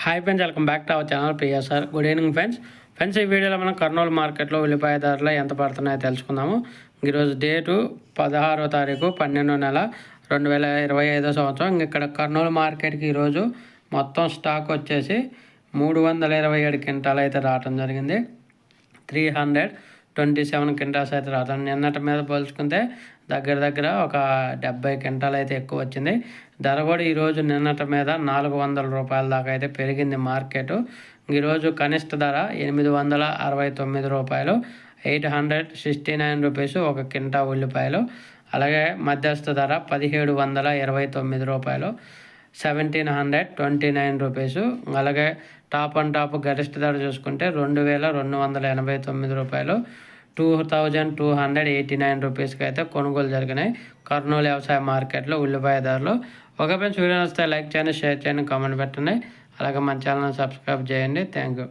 Hi friends, welcome back to our channel PSR. Good evening friends. ఈ వీడియోలో మనం కర్నూలు మార్కెట్లో ఉల్లిపాయ ధరలు ఎంత పడుతున్నాయో తెలుసుకుందాము. ఈరోజు డేటు 16వ తారీఖు 12వ నెల 2025 సంవత్సరం. ఇక్కడ కర్నూలు మార్కెట్కి ఈరోజు మొత్తం స్టాక్ వచ్చేసి 327 క్వింటాలు అయితే రావడం జరిగింది. 327 క్వింటాల్స్ అయితే రావడం. నిన్నటి మీద పోల్చుకుంటే దగ్గర ఒక 70 క్వింటాలు అయితే ఎక్కువ వచ్చింది. ధర కూడా ఈరోజు నిన్నటి మీద 400 రూపాయల దాకా అయితే పెరిగింది మార్కెట్. ఈరోజు కనిష్ట ధర 869 రూపాయలు, 869 రూపీస్ ఒక క్వింటా ఉల్లిపాయలు. అలాగే మధ్యస్థ ధర 1729 రూపాయలు, 1729 రూపీసు. అలాగే టాప్ అండ్ టాప్ గరిష్ట ధర చూసుకుంటే 2289 రూపాయలు, 2289 రూపీస్కి అయితే కొనుగోలు జరిగినాయి కర్నూలు వ్యవసాయ మార్కెట్లో ఉల్లిపాయ ధరలు. ఒక ఫ్రెండ్స్, వీడియో వస్తే లైక్ చేయండి, షేర్ చేయండి, కామెంట్ పెట్టండి. అలాగే మన ఛానల్ సబ్స్క్రైబ్ చేయండి. Thank you.